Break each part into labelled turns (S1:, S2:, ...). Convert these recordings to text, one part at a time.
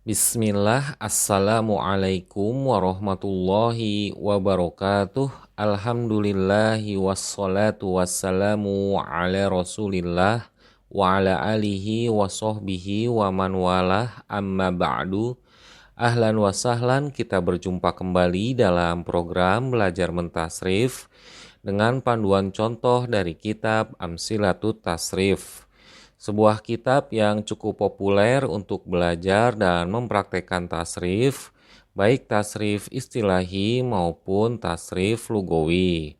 S1: Bismillah, Assalamualaikum warahmatullahi wabarakatuh. Alhamdulillahi wassalatu wassalamu ala rasulillah wa ala alihi wa sahbihi wa man walah, amma ba'du. Ahlan wa sahlan, kita berjumpa kembali dalam program Belajar Mentasrif dengan panduan contoh dari kitab Amsilatut Tasrif, sebuah kitab yang cukup populer untuk belajar dan mempraktekkan tasrif, baik tasrif istilahi maupun tasrif lugawi.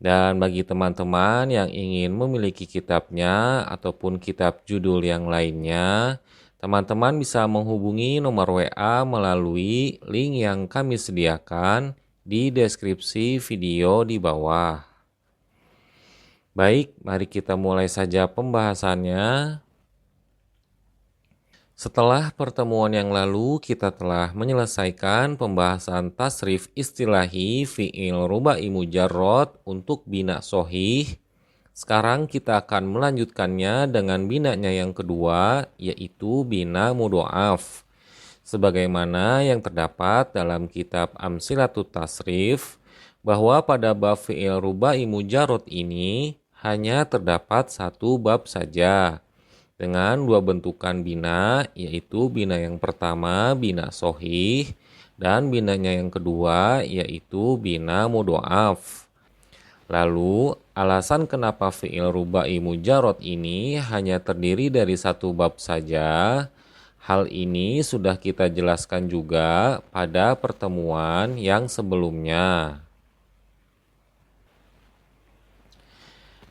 S1: Dan bagi teman-teman yang ingin memiliki kitabnya ataupun kitab judul yang lainnya, teman-teman bisa menghubungi nomor WA melalui link yang kami sediakan di deskripsi video di bawah. Baik, mari kita mulai saja pembahasannya. Setelah pertemuan yang lalu, kita telah menyelesaikan pembahasan tasrif istilahi fi'il rubai mujarrad untuk bina sohih. Sekarang kita akan melanjutkannya dengan binanya yang kedua, yaitu bina mudhoaf. Sebagaimana yang terdapat dalam kitab Amsilatut Tasrif, bahwa pada bab fi'il rubai mujarrad ini hanya terdapat satu bab saja, dengan dua bentukan bina, yaitu bina yang pertama bina sohih, dan binanya yang kedua yaitu bina mudhoaf. Lalu, alasan kenapa fi'il rubai mujarrad ini hanya terdiri dari satu bab saja, hal ini sudah kita jelaskan juga pada pertemuan yang sebelumnya.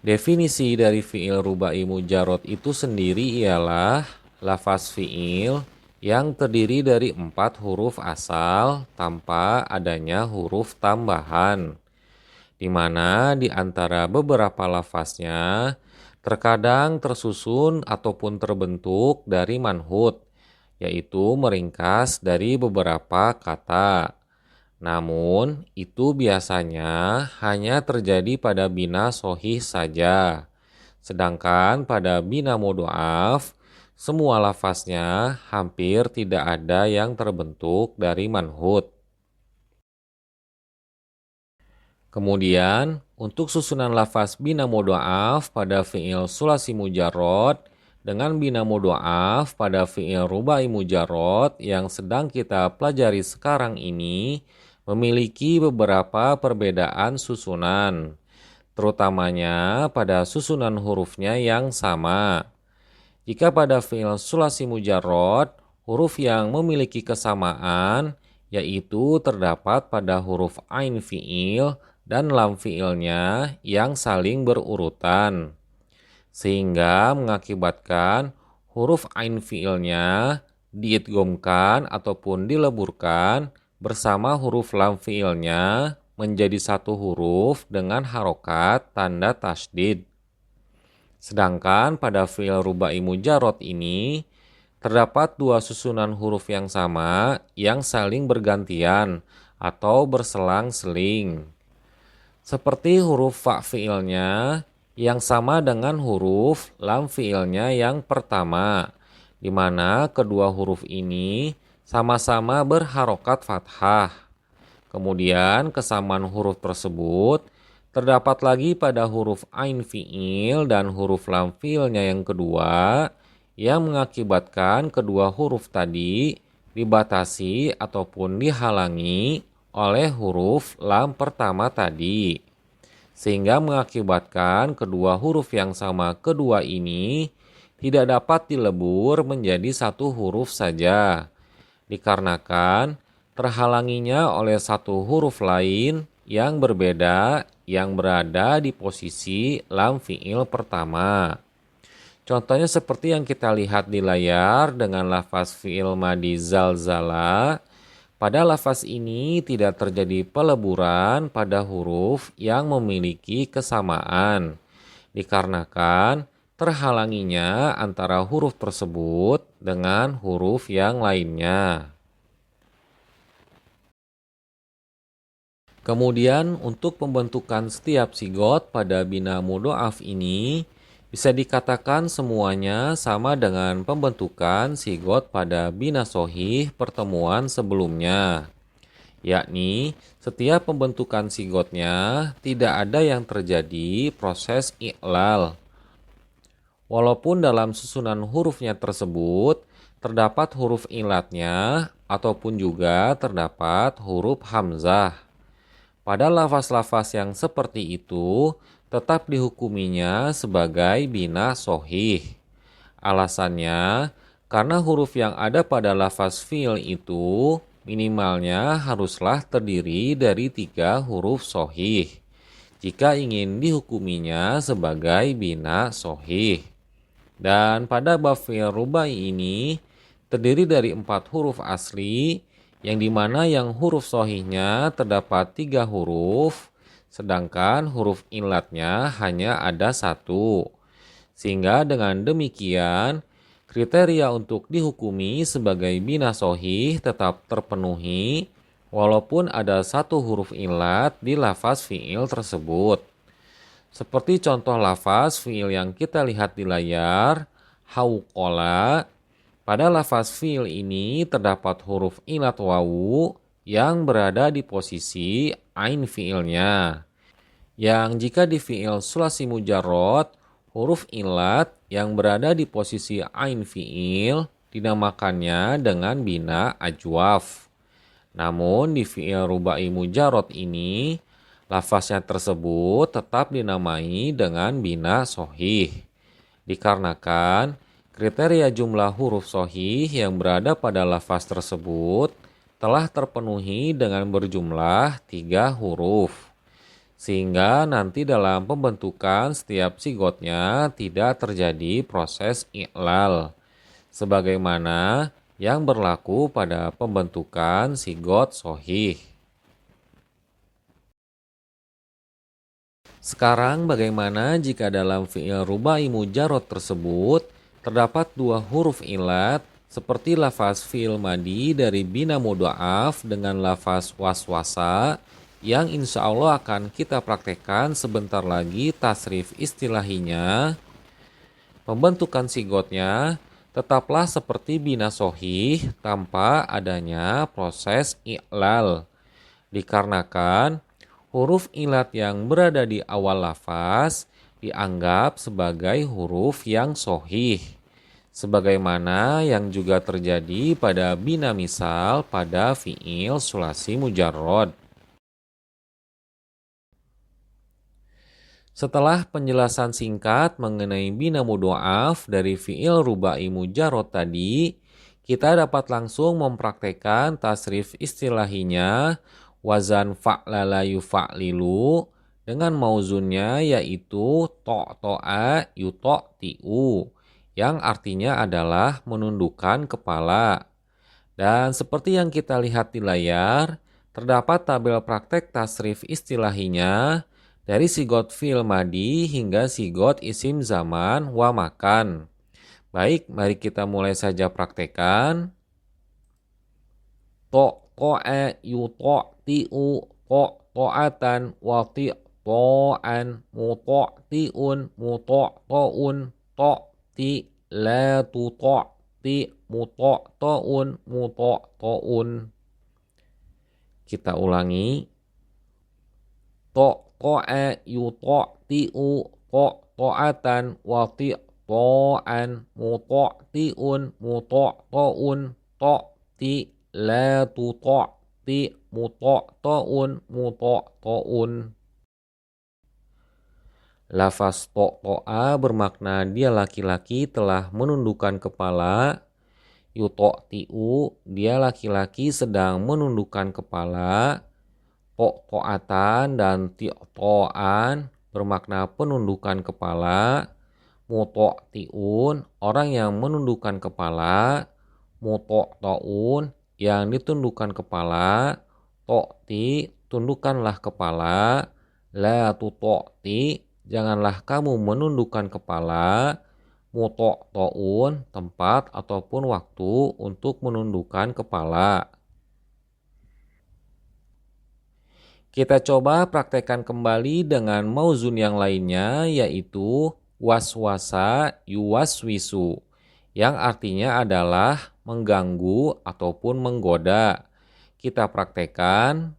S1: Definisi dari fi'il rubai mujarrad itu sendiri ialah lafaz fi'il yang terdiri dari 4 huruf asal tanpa adanya huruf tambahan, di mana di antara beberapa lafaznya terkadang tersusun ataupun terbentuk dari manhut, yaitu meringkas dari beberapa kata. Namun, itu biasanya hanya terjadi pada bina sohih saja. Sedangkan pada bina mudhoaf, semua lafaznya hampir tidak ada yang terbentuk dari manhut. Kemudian, untuk susunan lafaz bina mudhoaf pada fi'il sulasi mujarrad dengan bina mudhoaf pada fi'il rubai mujarrad yang sedang kita pelajari sekarang ini memiliki beberapa perbedaan susunan, terutamanya pada susunan hurufnya yang sama. Jika pada fi'il sulasi mujarrad, huruf yang memiliki kesamaan yaitu terdapat pada huruf ain fi'il dan lam fi'ilnya yang saling berurutan, sehingga mengakibatkan huruf ain fi'ilnya diidghamkan ataupun dileburkan bersama huruf lam fi'ilnya menjadi satu huruf dengan harokat tanda tasydid. Sedangkan pada fi'il rubai mujarrad ini terdapat dua susunan huruf yang sama yang saling bergantian atau berselang-seling. Seperti huruf fa fi'ilnya yang sama dengan huruf lam fi'ilnya yang pertama, di mana kedua huruf ini sama-sama berharokat fathah. Kemudian kesamaan huruf tersebut terdapat lagi pada huruf ain fi'il dan huruf lam fi'ilnya yang kedua, yang mengakibatkan kedua huruf tadi dibatasi ataupun dihalangi oleh huruf lam pertama tadi, sehingga mengakibatkan kedua huruf yang sama kedua ini tidak dapat dilebur menjadi satu huruf saja, dikarenakan terhalanginya oleh satu huruf lain yang berbeda yang berada di posisi lam fi'il pertama. Contohnya seperti yang kita lihat di layar dengan lafaz fi'il madi zalzala. Pada lafaz ini tidak terjadi peleburan pada huruf yang memiliki kesamaan, dikarenakan terhalanginya antara huruf tersebut dengan huruf yang lainnya. Kemudian untuk pembentukan setiap sigot pada bina mudhoaf ini Bisa dikatakan semuanya sama dengan pembentukan sigot pada bina sohih pertemuan sebelumnya. Yakni, setiap pembentukan sigotnya tidak ada yang terjadi proses i'lal. Walaupun dalam susunan hurufnya tersebut terdapat huruf ilatnya ataupun juga terdapat huruf hamzah. Pada lafaz-lafaz yang seperti itu tetap dihukuminya sebagai bina sohih. Alasannya, karena huruf yang ada pada lafaz fi'il itu minimalnya haruslah terdiri dari 3 huruf sohih jika ingin dihukuminya sebagai bina sohih. Dan pada bab fi'il rubai ini terdiri dari 4 huruf asli, yang dimana yang huruf sohihnya terdapat 3 huruf, sedangkan huruf ilatnya hanya ada 1. Sehingga dengan demikian, kriteria untuk dihukumi sebagai bina sohih tetap terpenuhi, walaupun ada 1 huruf ilat di lafaz fi'il tersebut. Seperti contoh lafaz fi'il yang kita lihat di layar, hauqola. Pada lafaz fi'il ini terdapat huruf ilat wawu yang berada di posisi ain fi'ilnya. Yang jika di fi'il sulasi mujarrad, huruf ilat yang berada di posisi ain fi'il dinamakannya dengan bina ajwaf. Namun di fi'il rubai mujarrad ini, lafaznya tersebut tetap dinamai dengan bina sohih. Dikarenakan kriteria jumlah huruf sohih yang berada pada lafaz tersebut telah terpenuhi dengan berjumlah 3 huruf. Sehingga nanti dalam pembentukan setiap sigotnya tidak terjadi proses i'lal. Sebagaimana yang berlaku pada pembentukan sigot sohih. Sekarang bagaimana jika dalam fi'il rubai mujarrad tersebut terdapat 2 huruf ilat seperti lafaz fi'il madi dari bina mudha'af dengan lafaz waswasa yang insya Allah akan kita praktekkan sebentar lagi tasrif istilahinya. Pembentukan sigotnya tetaplah seperti bina sohih tanpa adanya proses i'lal. Dikarenakan huruf ilat yang berada di awal lafaz dianggap sebagai huruf yang sohih. Sebagaimana yang juga terjadi pada bina misal pada fi'il sulasi mujarrad. Setelah penjelasan singkat mengenai bina mudha'af dari fi'il rubai mujarrad tadi, kita dapat langsung mempraktekkan tasrif istilahinya wazan fa'lala yufa'lilu dengan mauzunnya yaitu to'a yuto'ti'u yang artinya adalah menundukkan kepala. Dan seperti yang kita lihat di layar, terdapat tabel praktek tasrif istilahinya dari sigot fi'il madi hingga sigot isim zaman wa makan. Baik, mari kita mulai saja praktekan. To'a yuto'ti'u to'atan wati' to'an muto'ti'un muto'to'un to'ti la tuto'ti muto'to'un muto'to'un. Kita ulangi. To'a yuto'ti'u to'atan wati' to'an muto'ti'un muto'to'un to'ti la tuto'ti muto'to'un muto'to'un. Lafaz to'a bermakna dia laki-laki telah menundukkan kepala. Yuto'ti'u dia laki-laki sedang menundukkan kepala. To'atan dan ti'to'an bermakna penundukan kepala. Muto'ti'un orang yang menundukkan kepala. Muto'to'un yang ditundukkan kepala. To'ti tundukkanlah kepala. La tuto'ti janganlah kamu menundukkan kepala. Muto'to'un tempat ataupun waktu untuk menundukkan kepala. Kita coba praktekkan kembali dengan mauzun yang lainnya yaitu waswasa yuwaswisu, yang artinya adalah mengganggu ataupun menggoda. Kita praktekkan.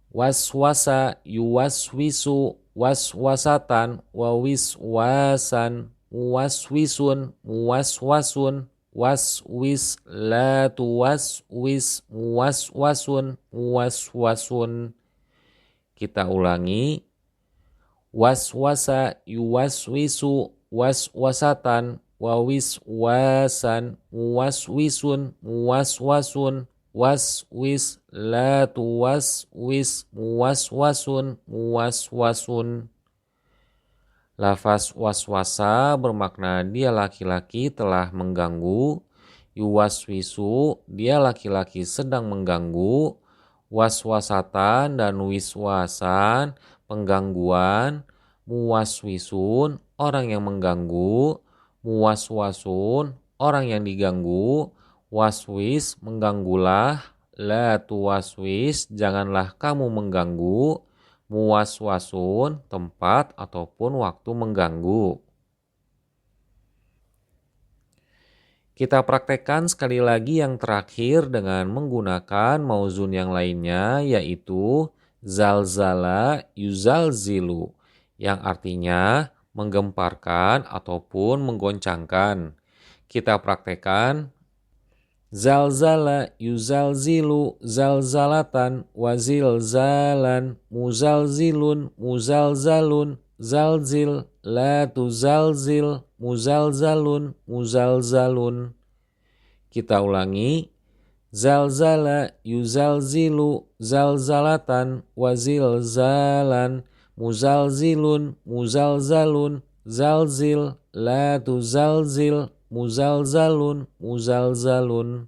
S1: Waswasa yuwaswisu waswasatan wawiswasan waswisun waswasun waswis la tuwaswis waswasun waswasun. Kita ulangi. Waswasa yuwaswisu waswasatan wawiswasan waswisun waswasun waswis la tuwaswis waswasun waswasun. Lafaz waswasa bermakna dia laki-laki telah mengganggu. Yuwaswisu dia laki-laki sedang mengganggu. Waswasatan dan wiswasan penggangguan. Muwaswisun orang yang mengganggu. Muwaswasun orang yang diganggu. Waswis mengganggulah. La tuwaswis janganlah kamu mengganggu. Muwaswasun tempat ataupun waktu mengganggu. Kita praktekkan sekali lagi yang terakhir dengan menggunakan mauzun yang lainnya, yaitu zalzala yuzalzilu, yang artinya menggemparkan ataupun menggoncangkan. Kita praktekkan. Zalzala yuzalzilu zalzalatan wazilzalan muzalzilun muzalzalun zalzil la tuzalzil muzalzalun muzalzalun. Kita ulangi. Zalzala yuzalzilu zalzalatan wazilzalan muzalzilun muzalzalun zalzil la tuzalzil muzalzalun muzalzalun.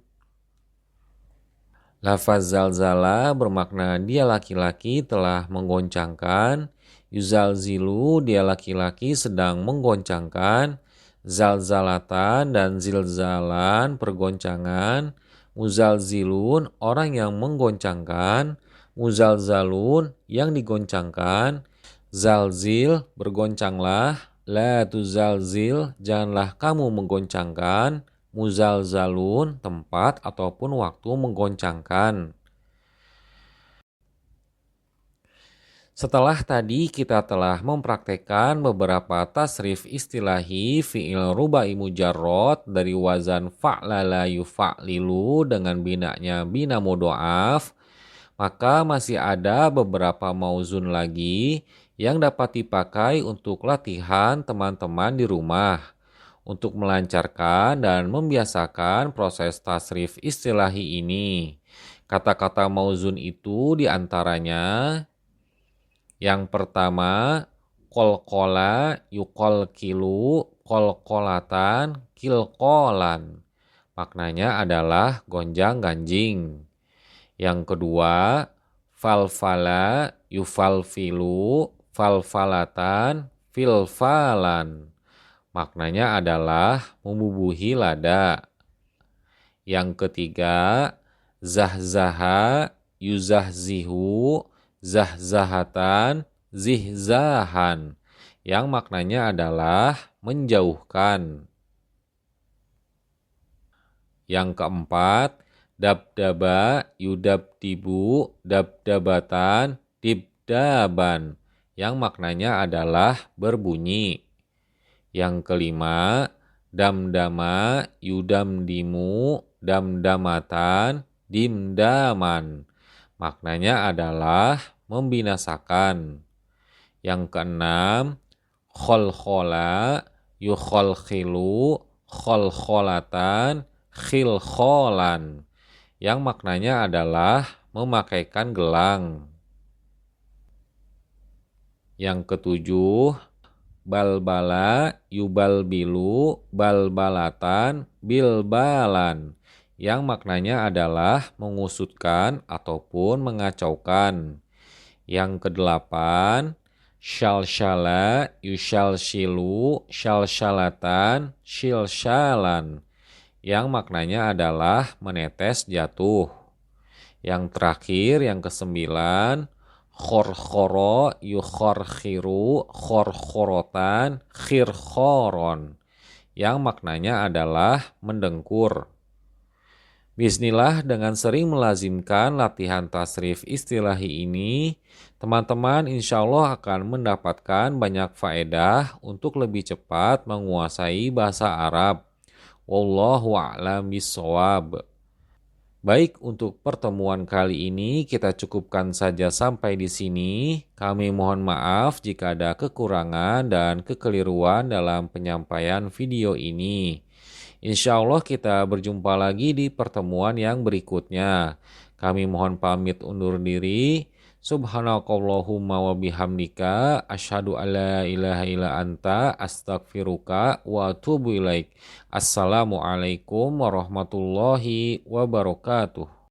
S1: Lafaz zalzala bermakna dia laki-laki telah menggoncangkan. Yuzalzilu dia laki-laki sedang menggoncangkan. Zalzalatan dan zilzalan pergoncangan. Muzalzilun orang yang menggoncangkan. Muzalzalun yang digoncangkan. Zalzil bergoncanglah. La tuzalzil janganlah kamu menggoncangkan. Muzalzalun tempat ataupun waktu menggoncangkan. Setelah tadi kita telah mempraktekkan beberapa tasrif istilahi fi'il rubai mujarrad dari wazan fa'lala yufa'lilu dengan binanya bina mudhoaf, maka masih ada beberapa mauzun lagi yang dapat dipakai untuk latihan teman-teman di rumah untuk melancarkan dan membiasakan proses tasrif istilahi ini. Kata-kata mauzun itu diantaranya: yang pertama, kolkola yukolkilu kolkolatan kilkolan. Maknanya adalah gonjang-ganjing. Yang kedua, falfala yufalfilu falfalatan filfalan. Maknanya adalah membubuhi lada. Yang ketiga, zahzaha yuzahzihu zahzahatan zihzahan, yang maknanya adalah menjauhkan. Yang keempat, dabdaba yudabdibu dabdabatan dibdaban, yang maknanya adalah berbunyi. Yang kelima, damdama yudamdimu damdamatan dimdaman, maknanya adalah membinasakan. Yang keenam, kholkhola yukholkhilu kholkholatan khilkholan, yang maknanya adalah memakaikan gelang. Yang ketujuh, balbala yubalbilu balbalatan bilbalan, yang maknanya adalah mengusutkan ataupun mengacaukan. Yang kedelapan, syalshala yushalshilu shalshalatan shilshalan, yang maknanya adalah menetes jatuh. Yang terakhir, yang kesembilan, khorkhoro, yukhorkhiru, khorkhorotan, khirkhoron, yang maknanya adalah mendengkur. Bismillah, dengan sering melazimkan latihan tasrif istilahi ini, teman-teman insya Allah akan mendapatkan banyak faedah untuk lebih cepat menguasai bahasa Arab. Wallahu a'lam bishawab. Baik, untuk pertemuan kali ini kita cukupkan saja sampai di sini. Kami mohon maaf jika ada kekurangan dan kekeliruan dalam penyampaian video ini. Insya Allah kita berjumpa lagi di pertemuan yang berikutnya. Kami mohon pamit undur diri. Subhanakallahumma wa bihamdika asyhadu alla ilaha illa anta astaghfiruka wa atubu ilaik. Assalamualaikum warahmatullahi wabarakatuh.